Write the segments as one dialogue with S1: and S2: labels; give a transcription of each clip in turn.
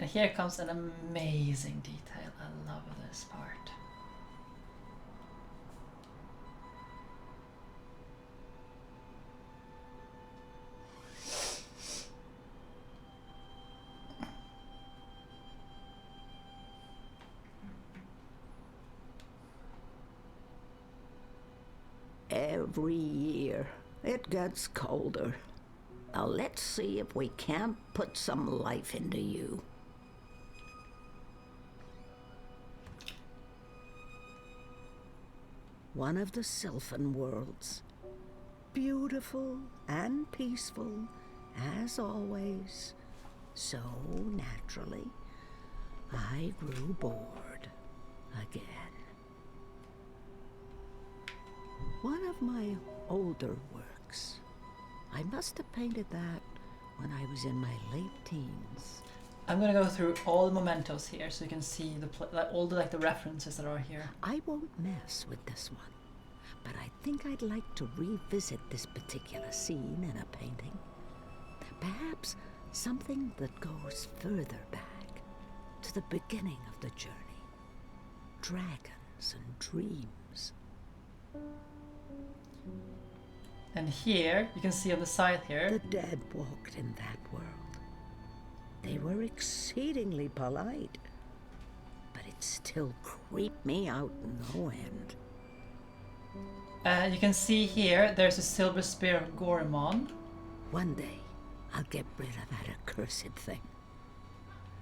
S1: And here comes an amazing detail. I love this part.
S2: Every year, it gets colder. Now let's see if we can't put some life into you. One of the Sylphan worlds. Beautiful and peaceful, as always. So naturally, I grew bored again. One of my older works. I must have painted that when I was in my late teens.
S1: I'm gonna go through all the mementos here so you can see all the references that are here.
S2: I won't mess with this one, but I think I'd like to revisit this particular scene in a painting. Perhaps something that goes further back, to the beginning of the journey. Dragons and dreams.
S1: And here, you can see on the side here.
S2: The dead walked in that world. They were exceedingly polite, but it still creeped me out no end.
S1: You can see here, there's a silver spear of Gorimon.
S2: One day, I'll get rid of that accursed thing.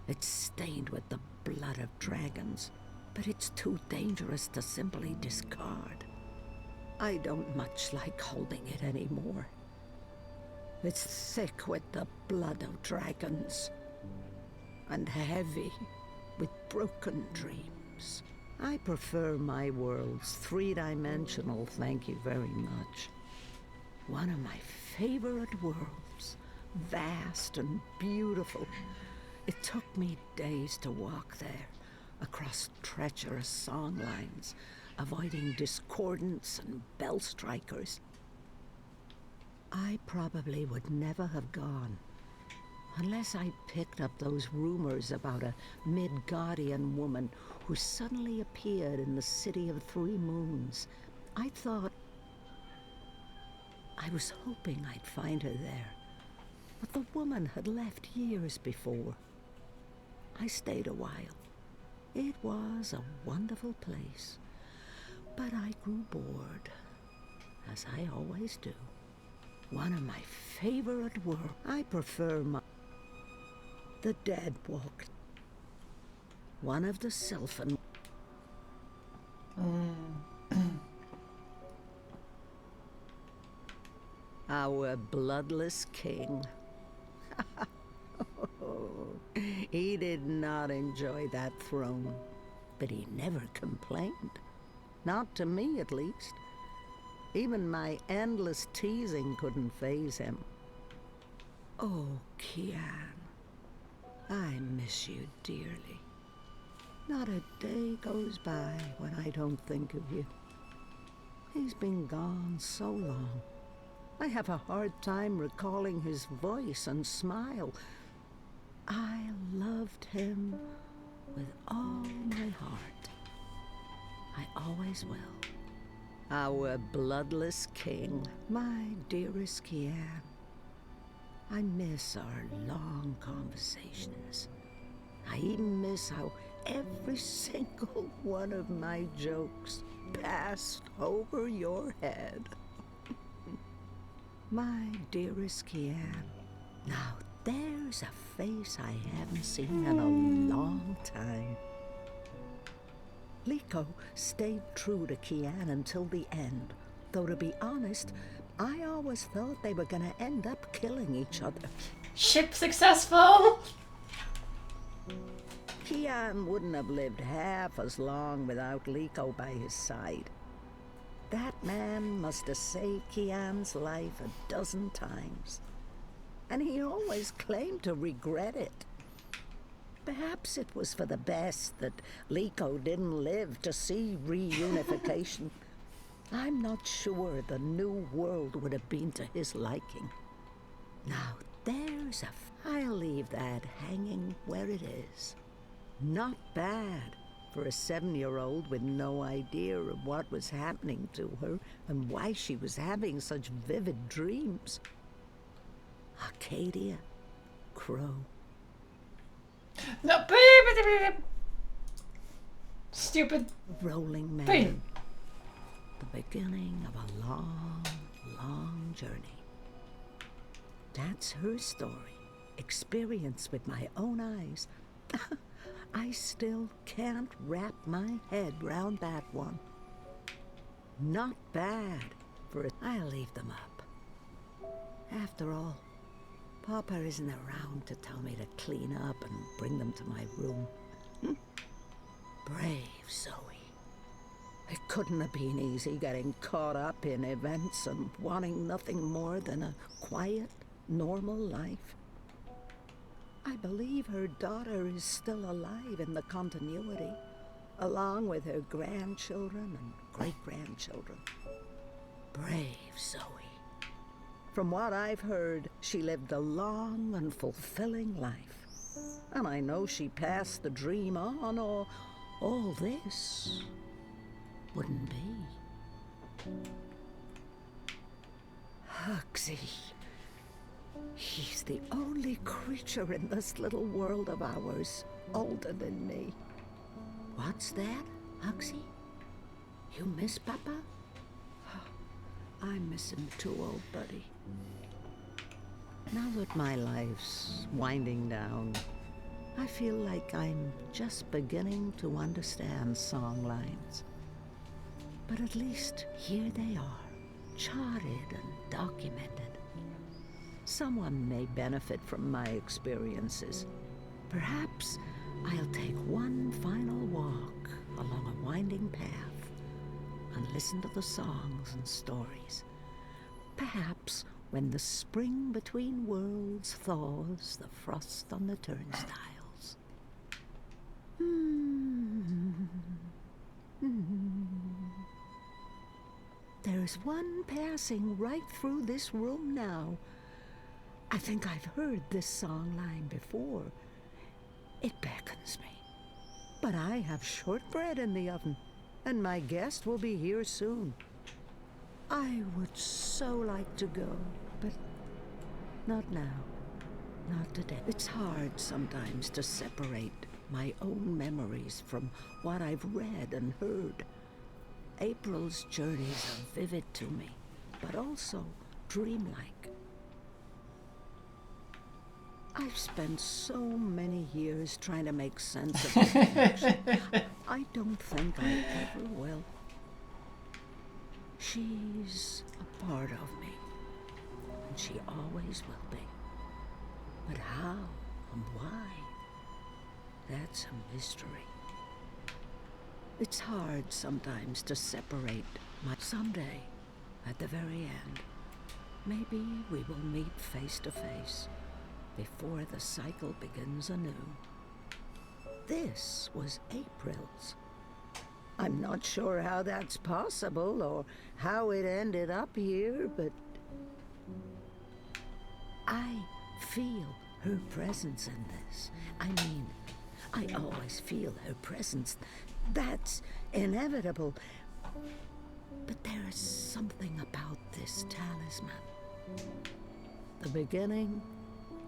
S2: It's stained with the blood of dragons, but it's too dangerous to simply discard. I don't much like holding it anymore. It's thick with the blood of dragons, and heavy with broken dreams. I prefer my worlds three-dimensional, thank you very much. One of my favorite worlds, vast and beautiful. It took me days to walk there, across treacherous song lines, avoiding discordants and bell strikers. I probably would never have gone unless I'd picked up those rumors about a Midgardian woman who suddenly appeared in the City of Three Moons. I was hoping I'd find her there, but the woman had left years before. I stayed a while. It was a wonderful place. But I grew bored, as I always do. One of my favorite worlds. I prefer the dead walked. One of the Sylphan. Our bloodless king. He did not enjoy that throne, but he never complained. Not to me, at least. Even my endless teasing couldn't faze him. Oh, Kian. I miss you dearly. Not a day goes by when I don't think of you. He's been gone so long. I have a hard time recalling his voice and smile. I loved him with all my heart. I always will. Our bloodless king, my dearest Kian. I miss our long conversations. I even miss how every single one of my jokes passed over your head. My dearest Kian. Now there's a face I haven't seen in a long time. Liko stayed true to Kian until the end, though to be honest, I always thought they were gonna end up killing each other.
S1: Ship successful!
S2: Kian wouldn't have lived half as long without Liko by his side. That man must have saved Kian's life a dozen times, and he always claimed to regret it. Perhaps it was for the best that Liko didn't live to see reunification. I'm not sure the new world would have been to his liking. Now, There's I'll leave that hanging where it is. Not bad for a 7-year-old with no idea of what was happening to her and why she was having such vivid dreams. Arcadia, Crow.
S1: No, stupid
S2: Rolling Man.
S1: thing.
S2: The beginning of a long, long journey. That's her story, experienced with my own eyes. I still can't wrap my head round that one. Not bad for I'll leave them up. After all, Papa isn't around to tell me to clean up and bring them to my room. Brave Zoe. It couldn't have been easy getting caught up in events and wanting nothing more than a quiet, normal life. I believe her daughter is still alive in the continuity, along with her grandchildren and great-grandchildren. Brave Zoe. From what I've heard, she lived a long and fulfilling life. And I know she passed the dream on, or all this wouldn't be. Hugsy. He's the only creature in this little world of ours older than me. What's that, Hugsy? You miss Papa? I miss him too, old buddy. Now that my life's winding down, I feel like I'm just beginning to understand song lines. But at least here they are, charted and documented. Someone may benefit from my experiences. Perhaps I'll take one final walk along a winding path and listen to the songs and stories. Perhaps when the spring between worlds thaws the frost on the turnstiles. There's one passing right through this room now. I think I've heard this song line before. It beckons me. But I have shortbread in the oven, and my guest will be here soon. I would so like to go, but not now. Not today. It's hard sometimes to separate my own memories from what I've read and heard. April's journeys are vivid to me, but also dreamlike. I've spent so many years trying to make sense of the connection. I don't think I ever will. She's a part of me, and she always will be. But how and why? That's a mystery. It's hard sometimes to separate my... Someday, at the very end, maybe we will meet face to face before the cycle begins anew. This was April's. I'm not sure how that's possible or how it ended up here, but I feel her presence in this. I mean, I always feel her presence. That's inevitable. But there's something about this talisman. The beginning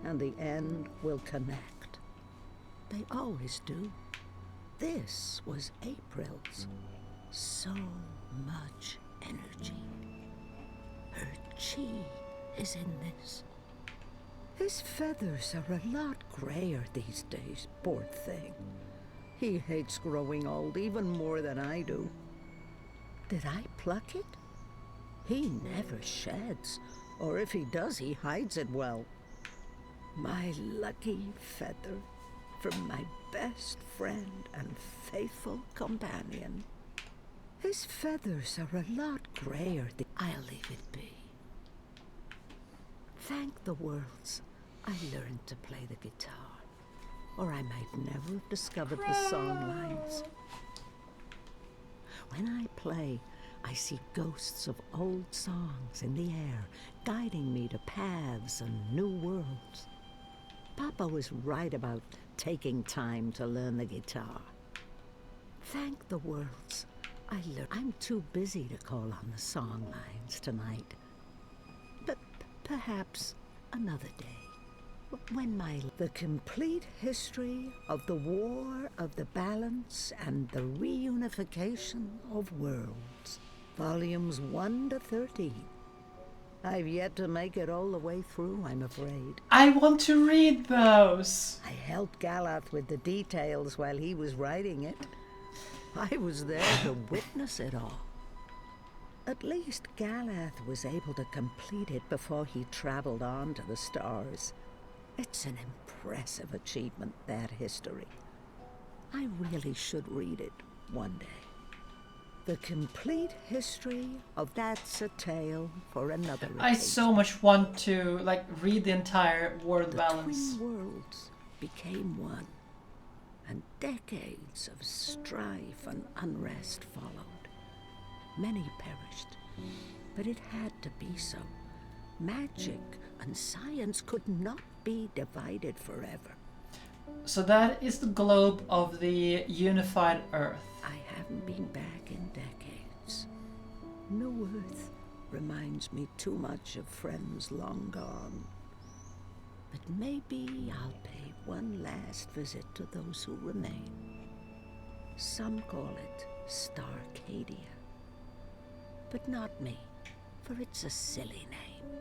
S2: and the end will connect. They always do. This was April's. So much energy. Her chi is in this. His feathers are a lot grayer these days, poor thing. He hates growing old even more than I do. Did I pluck it? He never sheds, or if he does, he hides it well. My lucky feather from my best friend and faithful companion. His feathers are a lot grayer than... I'll leave it be. Thank the worlds I learned to play the guitar, or I might never have discovered the song lines. When I play, I see ghosts of old songs in the air, guiding me to paths and new worlds. Papa was right about taking time to learn the guitar. Thank the worlds I learned. I'm too busy to call on the song lines tonight. But perhaps another day, when the complete history of the War of the Balance and the Reunification of Worlds, volumes 1 to 13. I've yet to make it all the way through, I'm afraid.
S1: I want to read those.
S2: I helped Galath with the details while he was writing it. I was there to witness it all. At least Galath was able to complete it before he traveled on to the stars. It's an impressive achievement, that history. I really should read it one day. The complete history of That's a Tale for Another Occasion.
S1: I so much want to read the entire World Balance.
S2: The twin worlds became one, and decades of strife and unrest followed. Many perished, but it had to be so. Magic and science could not be divided forever.
S1: So that is the globe of the unified Earth.
S2: I haven't been back in decades. New Earth reminds me too much of friends long gone. But maybe I'll pay one last visit to those who remain. Some call it Starcadia. But not me, for it's a silly name.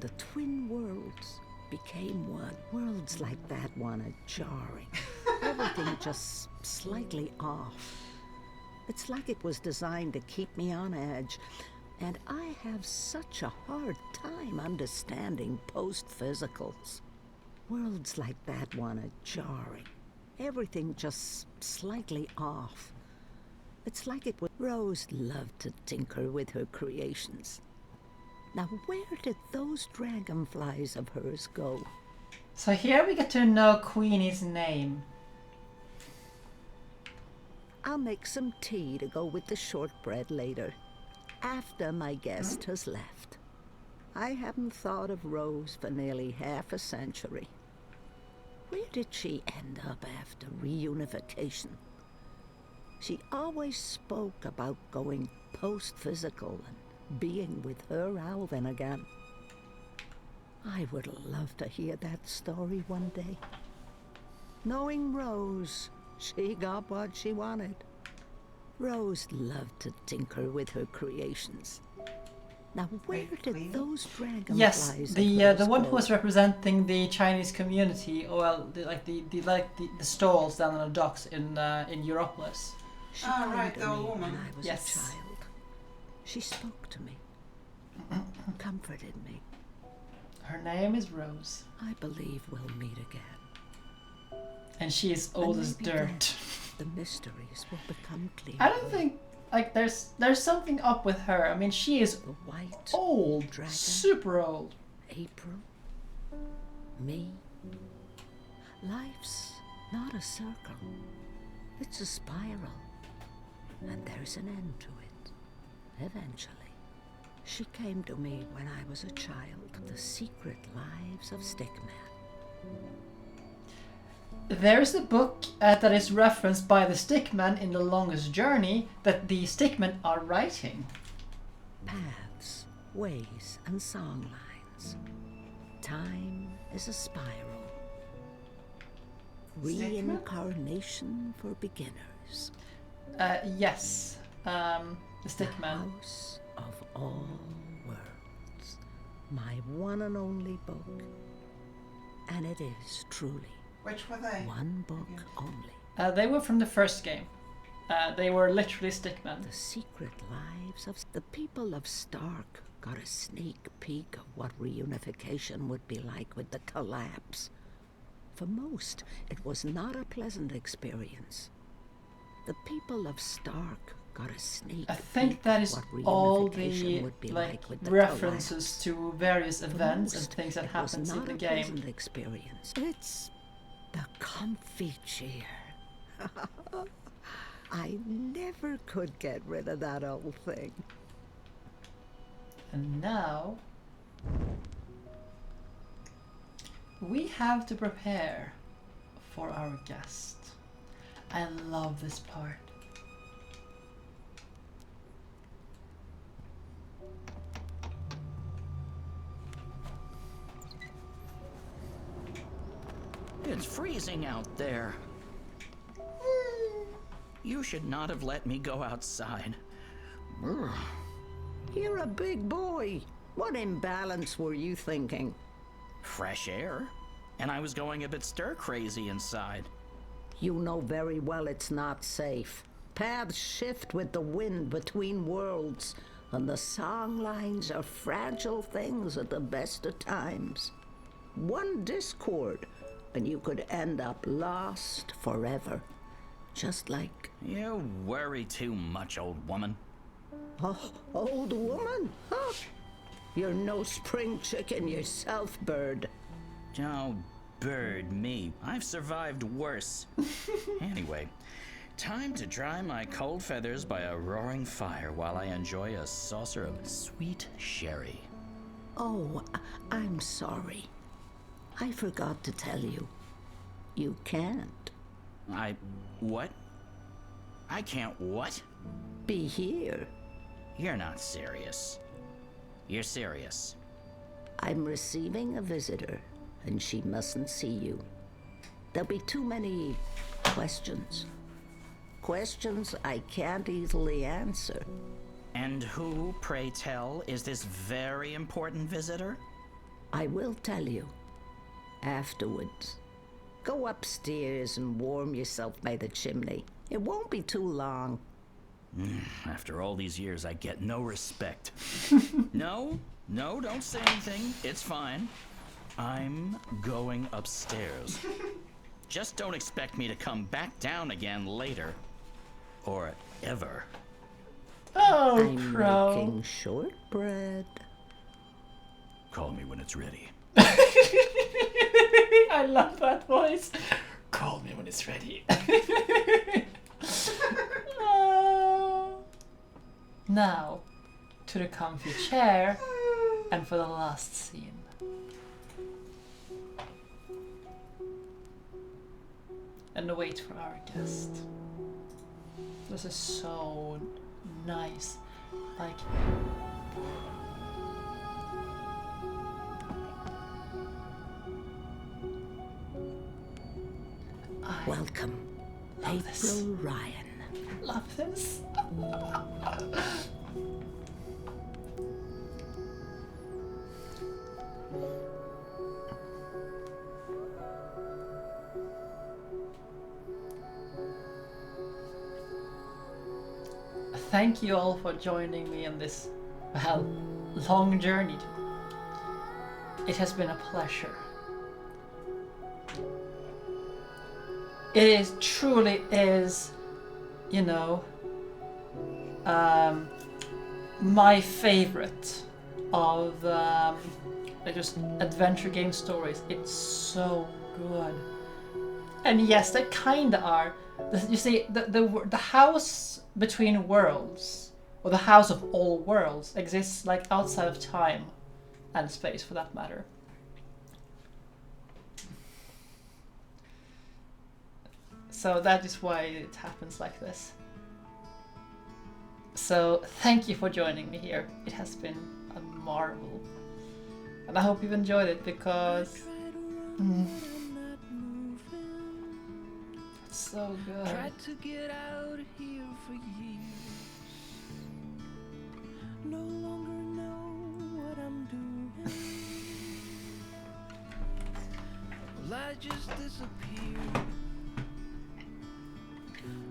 S2: The twin worlds became one. Worlds like that one are jarring. Everything just slightly off. It's like it was designed to keep me on edge, and I have such a hard time understanding post-physicals. Worlds like that one are jarring. Everything just slightly off. It's like it was... Rose loved to tinker with her creations. Now, where did those dragonflies of hers go?
S1: So here we get to know Queenie's name.
S2: I'll make some tea to go with the shortbread later, after my guest has left. I haven't thought of Rose for nearly half a century. Where did she end up after reunification? She always spoke about going post-physical and being with her Alvin again. I would love to hear that story one day. Knowing Rose, she got what she wanted. Rose loved to tinker with her creations. Now, where did those dragonflies?
S1: Yes, the one who was representing the Chinese community, the stalls down on the docks in Europolis.
S2: She right, the old woman. When I was
S1: yes.
S2: a child. She spoke to me, comforted me.
S1: Her name is Rose.
S2: I believe we'll meet again.
S1: And she is old as dirt.
S2: The mysteries will become clear.
S1: I don't think there's something up with her. I mean, she is
S2: the white
S1: old,
S2: dragon,
S1: super old.
S2: April, me. Life's not a circle. It's a spiral. And there's an end to it. Eventually. She came to me when I was a child. The Secret Lives of Stickman.
S1: There's a book that is referenced by the Stickman in The Longest Journey that the Stickmen are writing.
S2: Paths, ways, and song lines. Time is a spiral. Reincarnation for beginners.
S1: Yes. The Stickman.
S2: The House of All Worlds. My one and only book. And it is truly.
S3: Which were they?
S2: One book only.
S1: They were from the first game. They were literally Stickmen.
S2: The Secret Lives of... The people of Stark got a sneak peek of what reunification would be like with the collapse. For most, it was not a pleasant experience. The people of Stark got a sneak
S1: I think
S2: peek
S1: that is
S2: what
S1: all
S2: reunification
S1: the
S2: would be like with the
S1: references
S2: collapse.
S1: to various
S2: For
S1: events
S2: most,
S1: and things that
S2: it
S1: happens
S2: was
S1: in
S2: not
S1: the
S2: a
S1: game.
S2: pleasant experience. It's the comfy chair. I never could get rid of that old thing.
S1: And now we have to prepare for our guest. I love this part.
S3: It's freezing out there. You should not have let me go outside. Ugh.
S2: You're a big boy. What imbalance were you thinking?
S3: Fresh air. And I was going a bit stir-crazy inside.
S2: You know very well it's not safe. Paths shift with the wind between worlds, and the song lines are fragile things at the best of times. One discord, and you could end up lost forever. Just like...
S3: You worry too much, old woman.
S2: Oh, old woman? Huh? You're no spring chicken yourself, bird.
S3: Oh, bird me. I've survived worse. Anyway, time to dry my cold feathers by a roaring fire while I enjoy a saucer of sweet sherry.
S2: Oh, I'm sorry. I forgot to tell you. You can't.
S3: What? I can't what?
S2: Be here.
S3: You're not serious. You're serious.
S2: I'm receiving a visitor, and she mustn't see you. There'll be too many questions. Questions I can't easily answer.
S3: And who, pray tell, is this very important visitor?
S2: I will tell you. Afterwards. Go upstairs and warm yourself by the chimney. It won't be too long.
S3: After all these years, I get no respect. No, don't say anything. It's fine. I'm going upstairs. Just don't expect me to come back down again later. Or ever.
S1: Oh,
S2: I'm
S1: Crow.
S2: making shortbread.
S3: Call me when it's ready.
S1: I love that voice. Call me when it's ready. Now, to the comfy chair, and for the last scene. And wait for our guest. This is so nice. Like...
S2: Welcome,
S1: love this.
S2: April Ryan.
S1: Love this. Thank you all for joining me on this, well, long journey. It has been a pleasure. It truly is, you know, my favorite of just adventure game stories. It's so good. And yes, they kinda are. You see, the house between worlds, or the house of all worlds, exists like outside of time and space, for that matter. So that is why it happens like this. So thank you for joining me here. It has been a marvel. And I hope you've enjoyed it, because it's so good.
S4: Tried to get out of here for years. No longer know what I'm doing. Well, I just disappeared.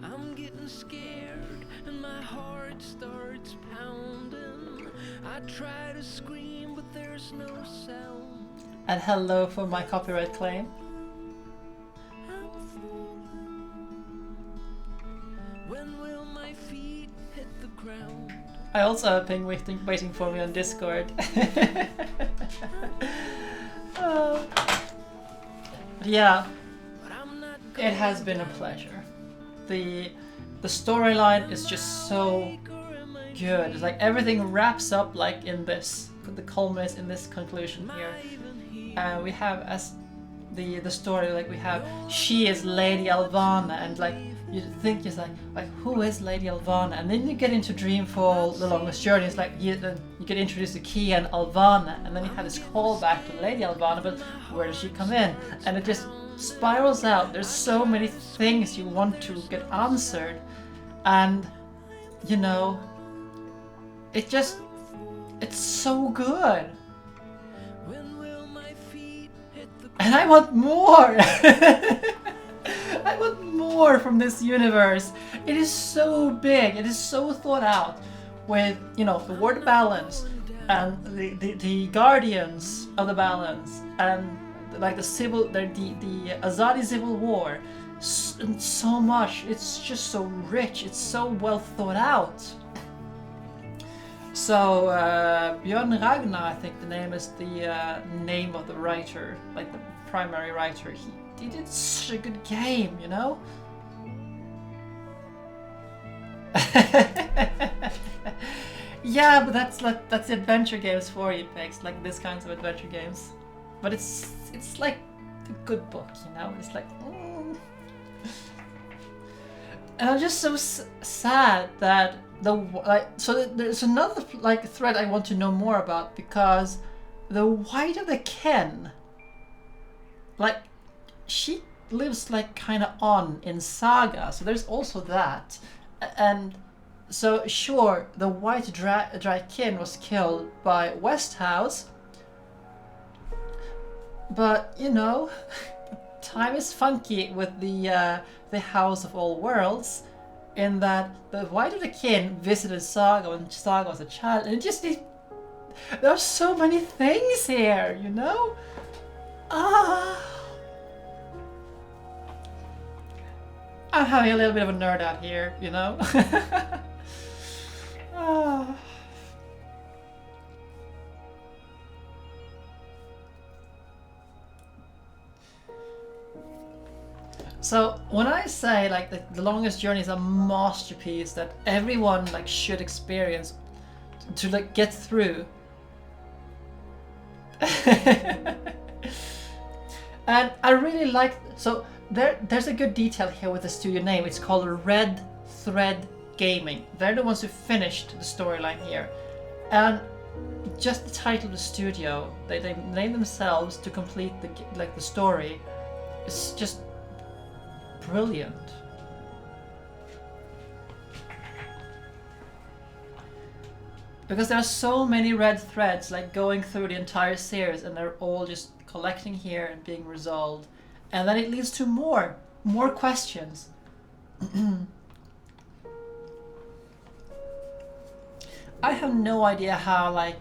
S4: I'm getting scared and my heart starts pounding. I try to scream but there's no sound.
S1: And hello for my copyright claim.
S4: I'm falling. When will my feet hit the ground?
S1: I also have been waiting for me on Discord. Oh. But yeah,
S4: But I'm not
S1: it has
S4: going
S1: been a
S4: down.
S1: pleasure. The the storyline is just so good. It's like everything wraps up like in this. The culminates in this conclusion here. We have as the story, like we have she is Lady Alvana, and like you think it's like who is Lady Alvana, and then you get into Dreamfall, The Longest Journey. It's like you get introduced to Kia and Alvana, and then you have this callback to Lady Alvana, but where does she come in? And it just spirals out. There's so many things you want to get answered, and you know, it's so good. And I want more! I want more from this universe. It is so big, it is so thought out, with, you know, the word balance, and the guardians of the balance, and like the Azadi Civil War, and so much. It's just so rich, it's so well thought out. So Björn Ragnar, I think the name is the name of the writer, like the primary writer. He did such a good game, you know. Yeah, but that's adventure games for you, Pex. Like this kinds of adventure games. But it's like a good book, you know. It's like. And I'm just so sad that so there's another like thread I want to know more about, because the White of the Ken, like she lives like kind of on in Saga, so there's also that. And so sure, the White Draken was killed by Westhouse, but you know, time is funky with the House of All Worlds, in that the White of the King visited Saga when Saga was a child, and there are so many things here, you know? I'm having a little bit of a nerd out here, you know? So when I say like the Longest Journey is a masterpiece that everyone like should experience to like get through, and I really like, so there's a good detail here with the studio name. It's called Red Thread Gaming. They're the ones who finished the storyline here, and just the title of the studio, they named themselves to complete the story. It's just brilliant. Because there are so many red threads like going through the entire series, and they're all just collecting here and being resolved, and then it leads to more questions. I have no idea how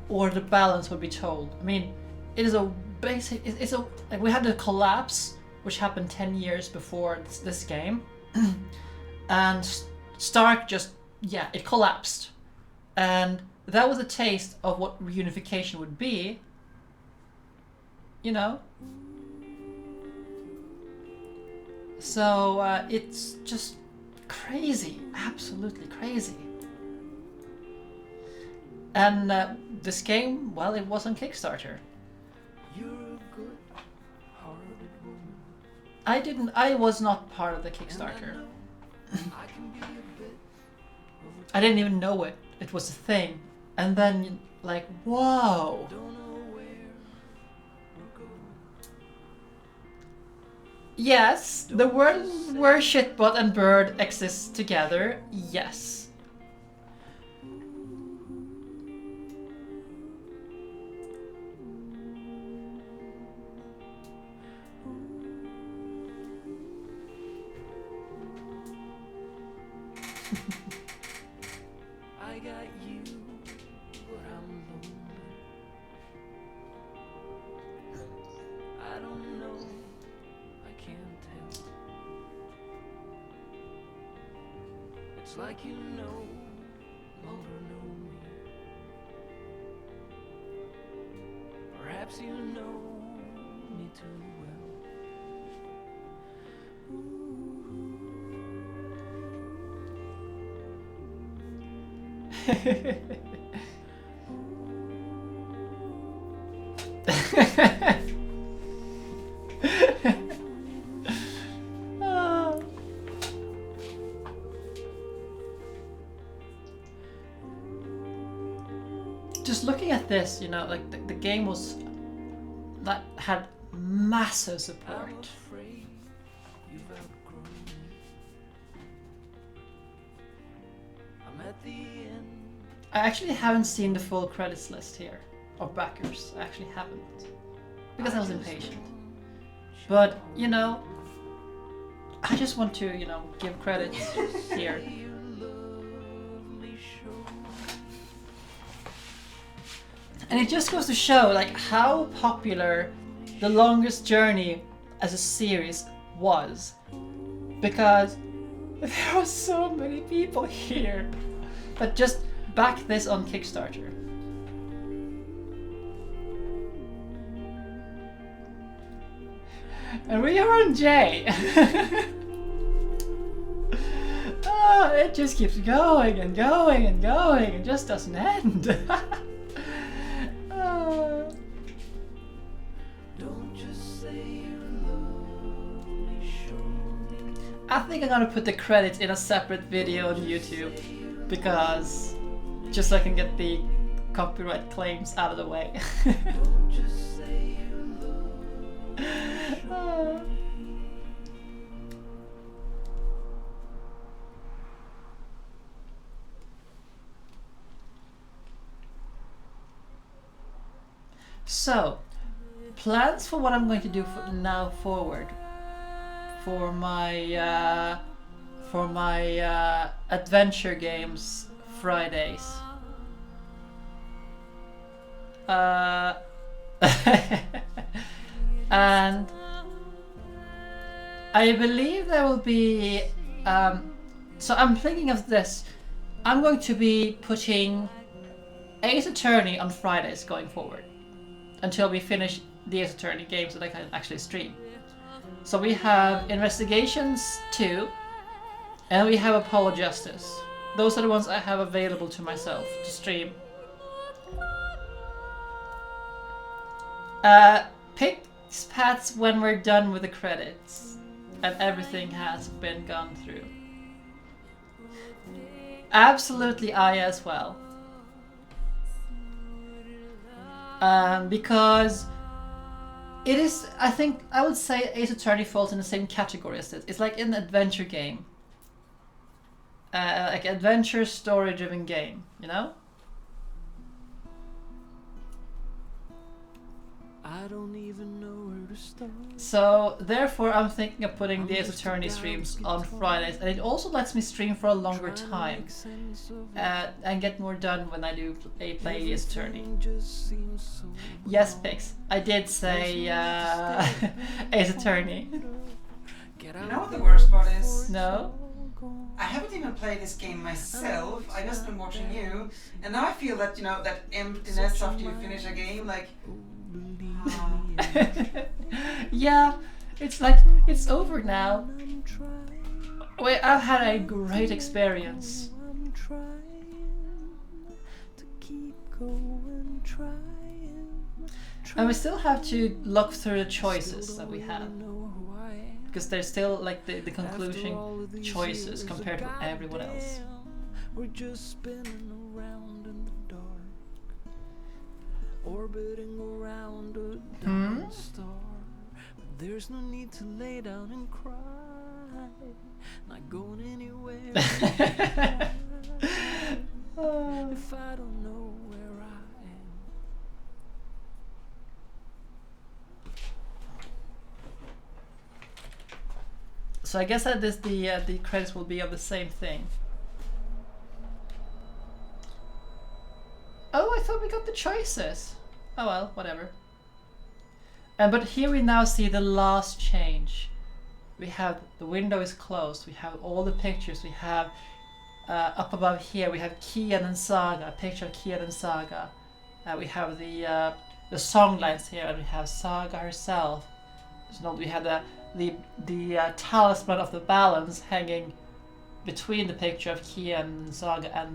S1: or the balance would be told. I mean, it is a basic, like we had the collapse which happened 10 years before this game, and Stark it collapsed, and that was a taste of what reunification would be, you know. So it's just crazy, absolutely crazy. And this game, well, it was on Kickstarter. I was not part of the Kickstarter. I didn't even know it was a thing. And then, like, whoa! Yes, the world where Shitbot and Bird exist together, yes.
S4: I got you, but I'm lonely. I don't know, I can't tell. It's like you no longer know me. Perhaps you know me too well.
S1: Ah. Just looking at this, you know, like the game was that had massive support. I actually haven't seen the full credits list here of backers. I actually haven't because I was impatient. But you know, I just want to, you know, give credit here. And it just goes to show like how popular The Longest Journey as a series was, because there are so many people here that just back this on Kickstarter. And we are on J. Oh, it just keeps going and going and going and just doesn't end. I think I'm gonna put the credits in a separate video on YouTube, because just so I can get the copyright claims out of the way. So, plans for what I'm going to do now forward for my adventure games Fridays. And I believe there will be so I'm thinking of this. I'm going to be putting Ace Attorney on Fridays going forward until we finish the Ace Attorney games that I can actually stream. So we have Investigations 2 and we have Apollo Justice. Those are the ones I have available to myself to stream. Pick paths when we're done with the credits and everything has been gone through. Absolutely, I as well. Because it is, I think, I would say Ace Attorney falls in the same category as this. It's like an adventure game. Like adventure story-driven game, you know?
S4: I don't even know where to start.
S1: So, therefore, I'm thinking of putting the Ace Attorney streams on Fridays, and it also lets me stream for a longer time and get more done when I do play Ace Attorney. Yes, Pix, I did say Ace Attorney.
S5: You know what the worst part is?
S1: No?
S5: I haven't even played this game myself. I just been watching you, and now I feel that, you know, that emptiness after you finish a game, like.
S1: Yeah, it's like, it's over now. Wait, I've had a great experience. And we still have to look through the choices that we have, because there's still like the conclusion choices compared to everyone else.
S4: We're just spinning around in the dark, orbiting around a dying star. But there's no need to lay down and cry, not going anywhere. If I don't know where I am.
S1: So I guess that this the credits will be of the same thing. Oh, I thought we got the choices. Oh well, whatever. But here we now see the last change. We have the window is closed. We have all the pictures. We have up above here. We have Kian and Saga. A picture of Kian and Saga. We have the song lines here, and we have Saga herself. So we have the talisman of the balance hanging between the picture of Kian and Saga and